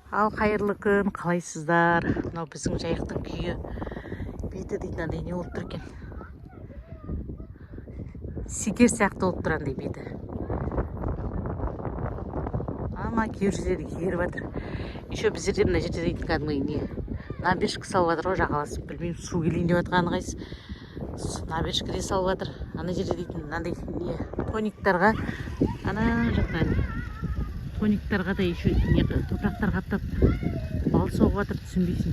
Ал қайырлы күн, қалайсыздар? Мынау біздің жайықтың күйі. Беті дейді, андай не болып тұр екен. Секер сияқты болып тұр андай беті. Ама кейбір жерлерде еріп жатыр. Еще біздерде мына жерде дейтін кәдімгі не. Набежка салып жатыр ғой, жағаласып. Білмеймін, су келейін деп жатқаны қайсы. Набежка салып жатыр. Ана жерде дейтін мынандай не тониктарға, ана жақтан тониктарға да еще не топырақтар қаптап бал соғып жатыр, түсінбейсің.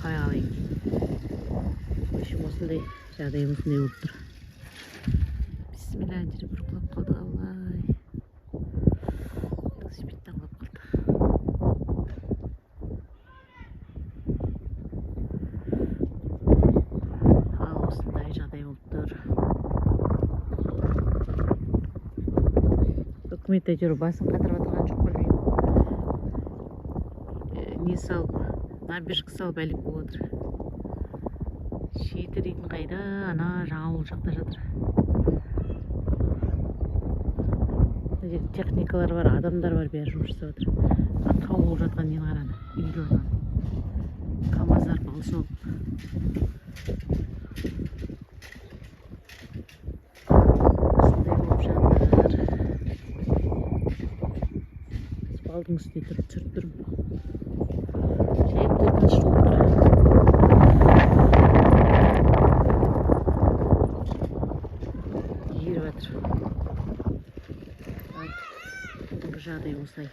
Қалай в общем, осындай жағдай осындай болып тұр. Бисмилля, ана жерде бір құлап қалды, аллай. Велосипедтен құлап қалды. Ал осындай жағдай болып тұр. Үкімет әйтеуір басын қатырып отырған жоқ, білмеймін. Не салып, набежка салып әлек болып отыр. Шеті дейтін қайда, ана жаңа ауыл жақта жатыр. Мына жерде техникалар бар, адамдар бар, бәрі жұмыс жасап жатыр. Атқау болып жатқан нені қараны, үйлерді. КамАЗдар бал соғып. Балдың үстіне тұрып түсіріп тұрмын. Жайық төртінші болып тұр. Еріп жатыр. Бүгінгі жағдай осылай.